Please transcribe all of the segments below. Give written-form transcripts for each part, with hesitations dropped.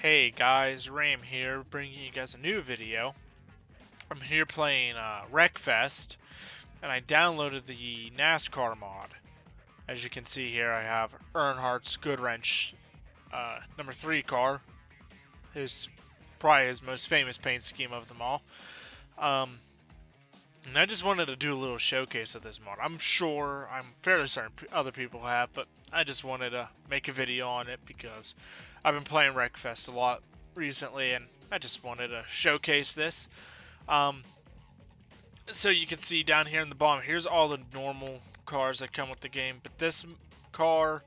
Hey guys, Ram here, bringing you guys a new video. I'm here playing Wreckfest, and I downloaded the NASCAR mod. As you can see here, I have Earnhardt's Good Wrench number 3 car, probably his most famous paint scheme of them all. And I just wanted to do a little showcase of this mod. I'm fairly certain other people have, but I just wanted to make a video on it because I've been playing Wreckfest a lot recently, and I just wanted to showcase this. So you can see down here in the bottom, here's all the normal cars that come with the game, but this car,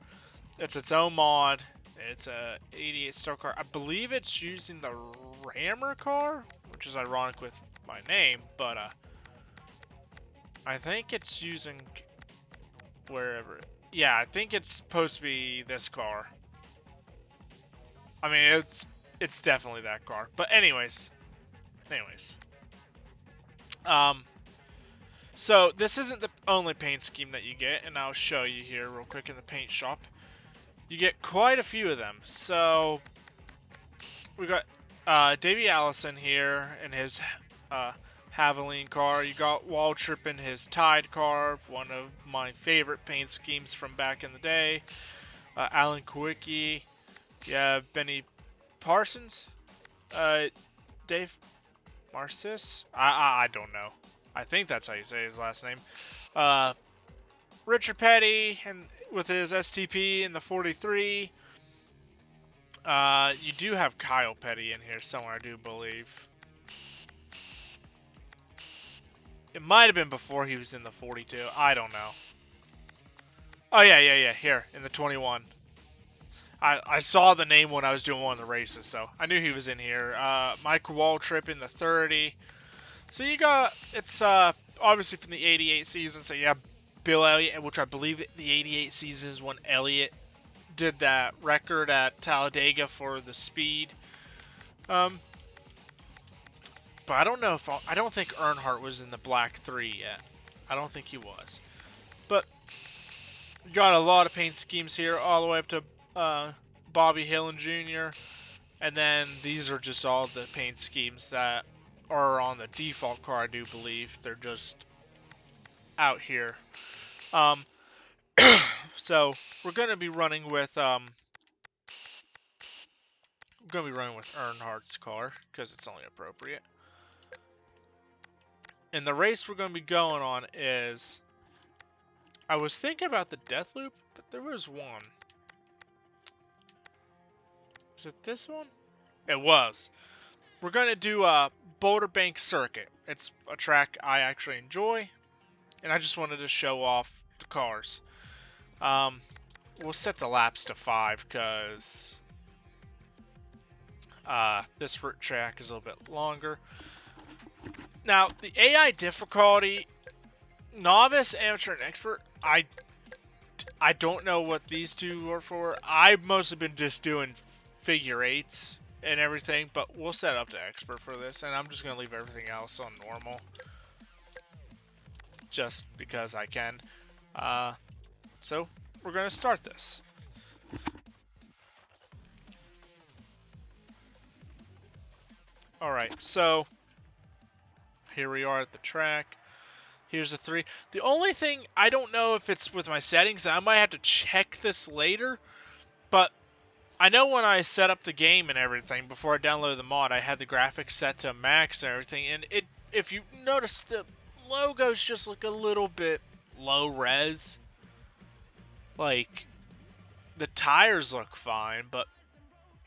it's its own mod. It's a 88 star car. I believe it's using the Rammer car, which is ironic with my name, but I think it's using wherever. Yeah, I think it's supposed to be this car. I mean, it's definitely that car. But anyways. So this isn't the only paint scheme that you get, and I'll show you here real quick in the paint shop. You get quite a few of them. So we got Davey Allison here in his Haviline car. You got Waltrip in his Tide car, one of my favorite paint schemes from back in the day. Alan Kowicki. Yeah, Benny Parsons. Dave Marcis? I don't know. I think that's how you say his last name. Richard Petty and with his STP in the 43. You do have Kyle Petty in here somewhere, I do believe. It might have been before he was in the 42. I don't know. Oh, yeah. Here, in the 21. I saw the name when I was doing one of the races, so I knew he was in here. Michael Waltrip in the 30. So you got, it's obviously from the 88 season, so you have Bill Elliott, which I believe the 88 season is when Elliott did that record at Talladega for the speed. But I don't know if I don't think Earnhardt was in the Black 3 yet. I don't think he was. But you got a lot of paint schemes here, all the way up to Bobby Hillin Jr. And then these are just all the paint schemes that are on the default car, I do believe. They're just out here. So we're gonna be running with Earnhardt's car because it's only appropriate. And the race we're gonna be going on is, I was thinking about the death loop, but there was one. Is it this one? It was. We're gonna do a Boulder Bank Circuit. It's a track I actually enjoy, and I just wanted to show off the cars. We'll set the laps to 5 because this track is a little bit longer. Now, the AI difficulty, novice, amateur, and expert, I don't know what these two are for. I've mostly been just doing figure eights and everything, but we'll set up to expert for this, and I'm just going to leave everything else on normal just because I can. So we're going to start this. Alright, so here we are at the track. Here's the 3. The only thing, I don't know if it's with my settings, I might have to check this later, but I know when I set up the game and everything, before I downloaded the mod, I had the graphics set to max and everything, and if you notice, the logos just look a little bit low res. Like, the tires look fine, but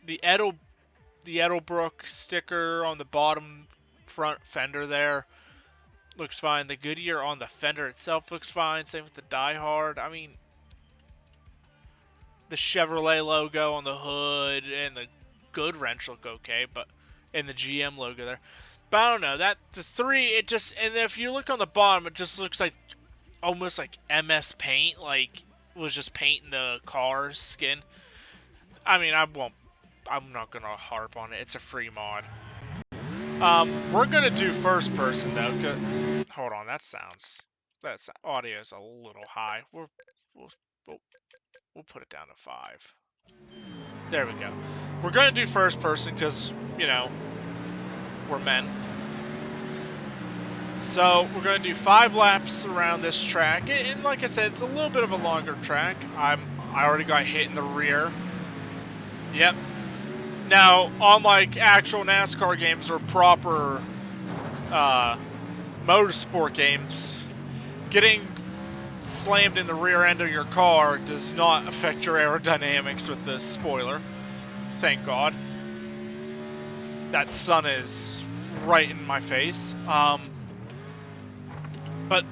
the Edelbrook sticker on the bottom front fender there looks fine. The Goodyear on the fender itself looks fine. Same with the Die Hard. I mean, the Chevrolet logo on the hood and the Good Wrench look okay, but and the GM logo there. But I don't know, that the 3, it just, and if you look on the bottom, it just looks like almost like MS Paint, like it was just painting the car skin. I mean, I'm not gonna harp on it. It's a free mod. We're gonna do first person though. Hold on, that audio is a little high. We'll put it down to 5. There we go. We're going to do first person because, you know, we're men. So we're going to do 5 laps around this track. And like I said, it's a little bit of a longer track. I already got hit in the rear. Yep. Now, unlike actual NASCAR games or proper motorsport games, getting slammed in the rear end of your car does not affect your aerodynamics with the spoiler. Thank God. That sun is right in my face. But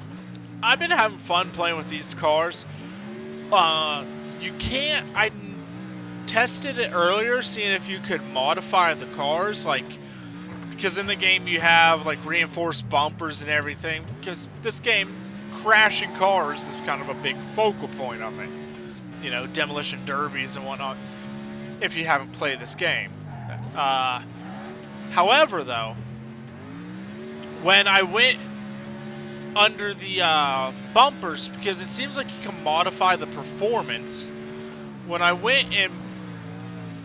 I've been having fun playing with these cars. You can't... I tested it earlier, seeing if you could modify the cars, like... Because in the game you have, like, reinforced bumpers and everything. Because this game, crashing cars is kind of a big focal point of it. You know, demolition derbies and whatnot. If you haven't played this game. However, though, when I went under the bumpers, because it seems like you can modify the performance, when I went and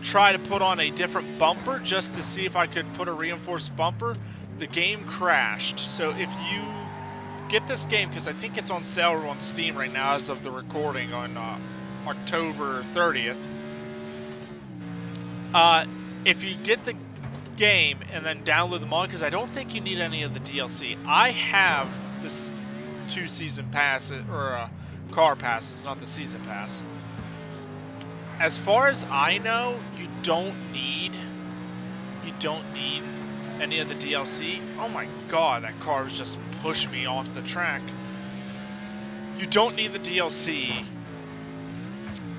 tried to put on a different bumper just to see if I could put a reinforced bumper, the game crashed. So if you get this game, because I think it's on sale on Steam right now as of the recording on October 30th, if you get the game and then download the mod, because I don't think you need any of the DLC. I have this 2-season pass, or car passes, not the season pass. As far as I know, you don't need any of the DLC. Oh my God, that car was just pushing me off the track. You don't need the DLC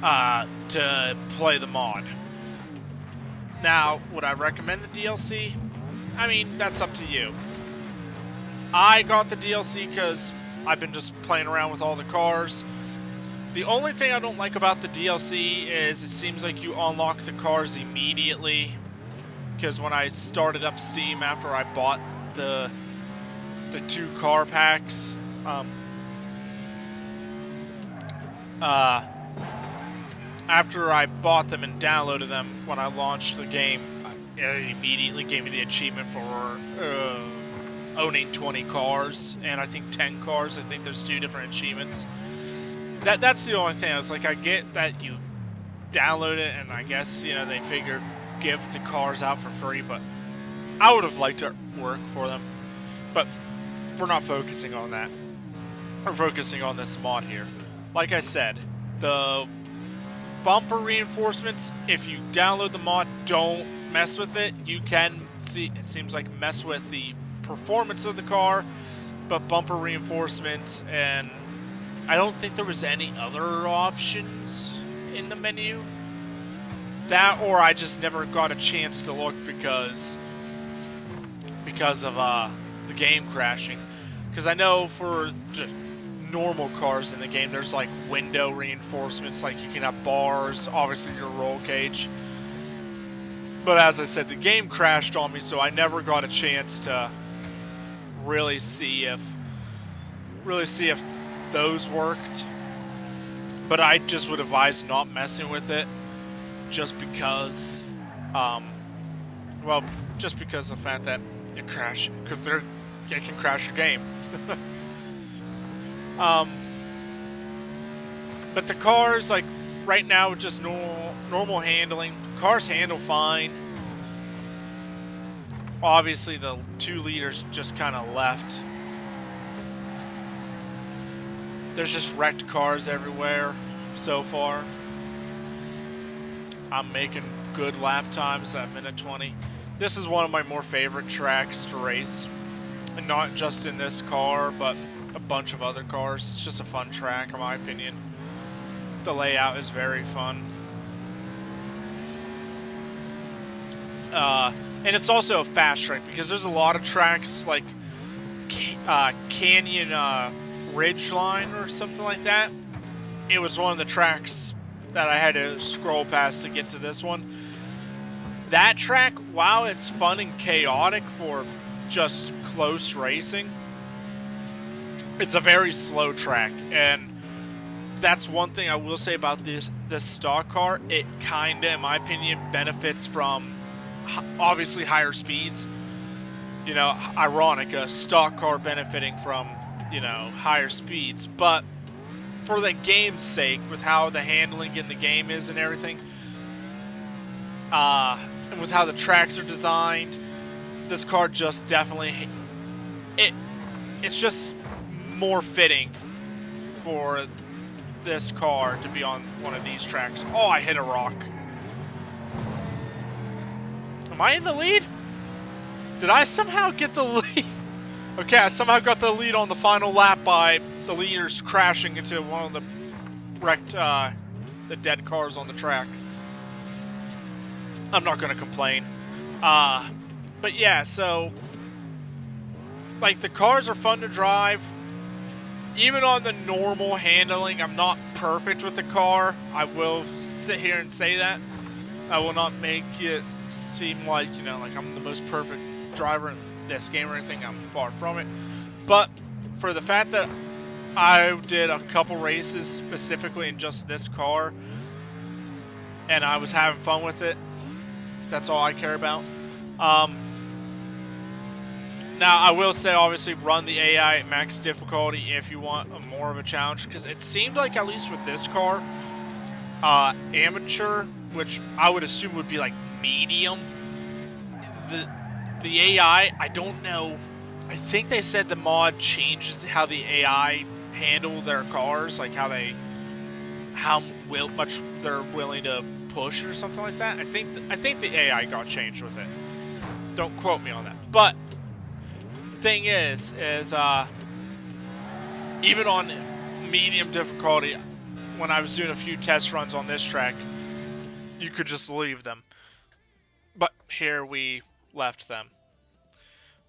to play the mod. Now, would I recommend the DLC? I mean, that's up to you. I got the DLC because I've been just playing around with all the cars. The only thing I don't like about the DLC is it seems like you unlock the cars immediately. Because when I started up Steam after I bought the 2 car packs, after I bought them and downloaded them, when I launched the game, it immediately gave me the achievement for owning 20 cars, and I think 10 cars. I think there's 2 different achievements. That's the only thing. I was like, I get that you download it, and I guess, you know, they figured give the cars out for free, but I would have liked to work for them. But we're not focusing on that. We're focusing on this mod here. Like I said, the bumper reinforcements, if you download the mod, don't mess with it. You can see, it seems like, mess with the performance of the car, but bumper reinforcements, and I don't think there was any other options in the menu. That, or I just never got a chance to look because of the game crashing. Because I know for just normal cars in the game, there's like window reinforcements, like you can have bars, obviously your roll cage. But as I said, the game crashed on me, so I never got a chance to really see if those worked. But I just would advise not messing with it, just because, well, just because of the fact that it crashed, because it can crash your game. But the cars, like right now, just normal handling. Cars handle fine. Obviously, the 2 liters just kind of left. There's just wrecked cars everywhere so far. I'm making good lap times at minute 20. This is one of my more favorite tracks to race. And not just in this car, but a bunch of other cars. It's just a fun track, in my opinion. The layout is very fun. And it's also a fast track, because there's a lot of tracks like Canyon Ridgeline or something like that. It was one of the tracks that I had to scroll past to get to this one. That track, while it's fun and chaotic for just close racing, it's a very slow track, and that's one thing I will say about this stock car. It kind of, in my opinion, benefits from obviously higher speeds. You know, ironic, a stock car benefiting from, you know, higher speeds. But for the game's sake, with how the handling in the game is and everything, and with how the tracks are designed, this car just definitely, it's just more fitting for this car to be on one of these tracks. Oh, I hit a rock. Am I in the lead? Did I somehow get the lead? Okay, I somehow got the lead on the final lap by the leaders crashing into one of the wrecked, the dead cars on the track. I'm not gonna complain. But yeah, so, like, the cars are fun to drive. Even on the normal handling, I'm not perfect with the car. I will sit here and say that. I will not make it seem like, you know, like I'm the most perfect driver in this game or anything. I'm far from it. But for the fact that I did a couple races specifically in just this car, and I was having fun with it, that's all I care about. Now, I will say, obviously, run the AI at max difficulty if you want more of a challenge, because it seemed like, at least with this car, amateur, which I would assume would be like medium, the AI, I don't know, I think they said the mod changes how the AI handle their cars, like how much they're willing to push or something like that. I think the AI got changed with it. Don't quote me on that. But thing is even on medium difficulty, when I was doing a few test runs on this track, you could just leave them. But here we left them.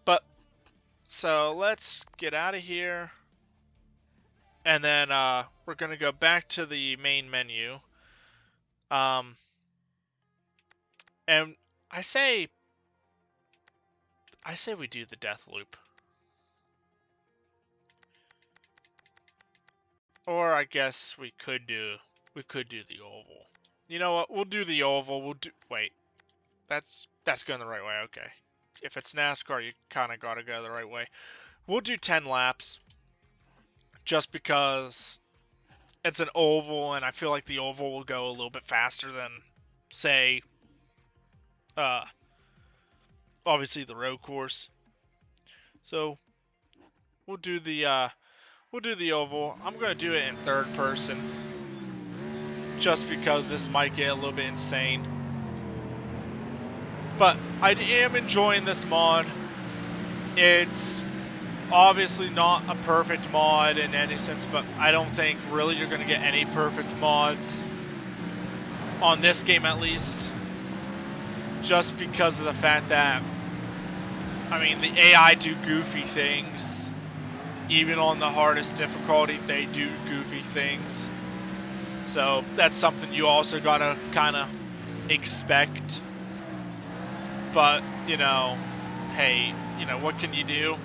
But so let's get out of here, and then we're gonna go back to the main menu. And I say we do the death loop. Or I guess we could do the oval. You know what? We'll do the oval. Wait. That's going the right way. Okay. If it's NASCAR, you kind of got to go the right way. We'll do 10 laps just because it's an oval, and I feel like the oval will go a little bit faster than, say, obviously the road course. So we'll do the oval. I'm going to do it in third person just because this might get a little bit insane. But I am enjoying this mod. It's obviously not a perfect mod in any sense, but I don't think really you're going to get any perfect mods on this game, at least. Just because of the fact that, I mean, the AI do goofy things. Even on the hardest difficulty, they do goofy things. So that's something you also gotta kind of expect. But, you know, hey, you know, what can you do?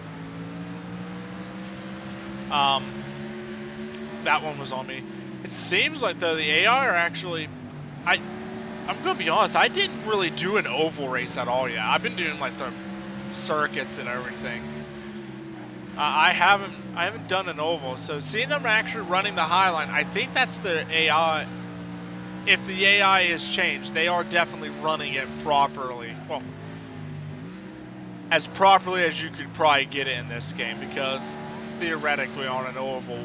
That one was on me. It seems like, though, the AI are actually... I'm gonna be honest, I didn't really do an oval race at all yet. I've been doing, like, the circuits and everything. I haven't done an oval, so seeing them actually running the Highline, I think that's the AI. If the AI is changed, they are definitely running it properly. Well, as properly as you could probably get it in this game, because theoretically on an oval,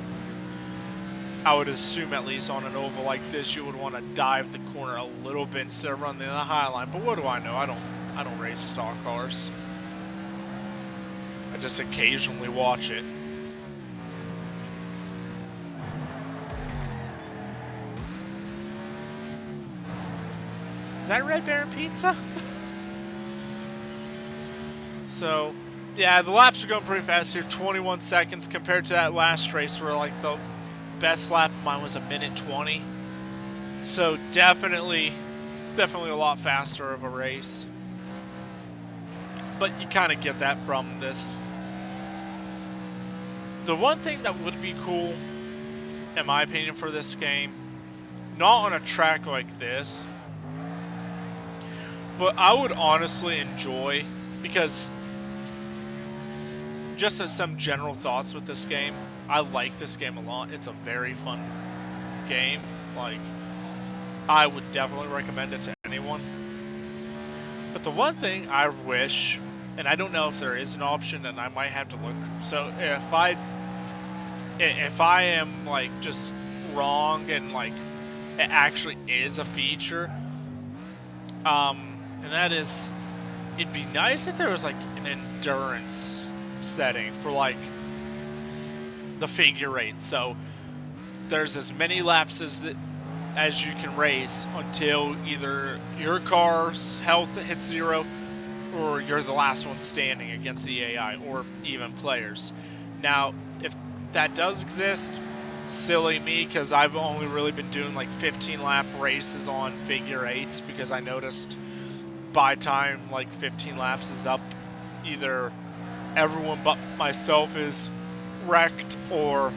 I would assume at least on an oval like this, you would want to dive the corner a little bit instead of running the Highline. But what do I know? I don't race stock cars. I just occasionally watch it. Is that Red Baron Pizza? So, yeah, the laps are going pretty fast here. 21 seconds compared to that last race where, like, the best lap of mine was 1:20. So definitely a lot faster of a race. But you kind of get that from this. The one thing that would be cool in my opinion, for this game. Not on a track like this, but I would honestly enjoy, because just as some general thoughts with this game, I like this game a lot. It's a very fun game. Like, I would definitely recommend it to anyone. But the one thing I wish, and I don't know if there is an option, and I might have to look. So if I am like just wrong and like it actually is a feature, and that is, it'd be nice if there was like an endurance setting for like the figure eight. So there's as many laps as you can race until either your car's health hits 0 or you're the last one standing against the AI or even players. Now, if that does exist, silly me, because I've only really been doing like 15 lap races on figure eights, because I noticed by time like 15 laps is up, either everyone but myself is wrecked or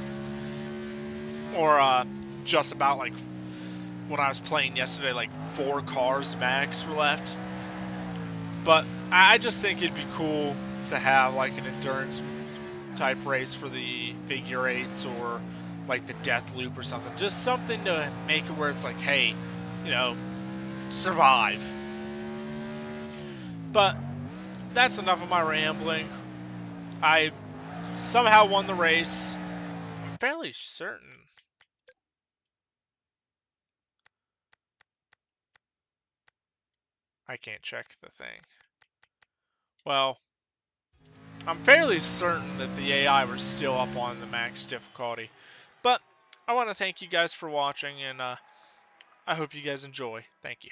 just about, like when I was playing yesterday, like 4 cars max were left. But I just think it'd be cool to have like an endurance type race for the figure eights, or like the death loop or something. Just something to make it where it's like, hey, you know, survive. But that's enough of my rambling. I somehow won the race. I'm fairly certain. I can't check the thing. Well, I'm fairly certain that the AI were still up on the max difficulty. But I want to thank you guys for watching, and I hope you guys enjoy. Thank you.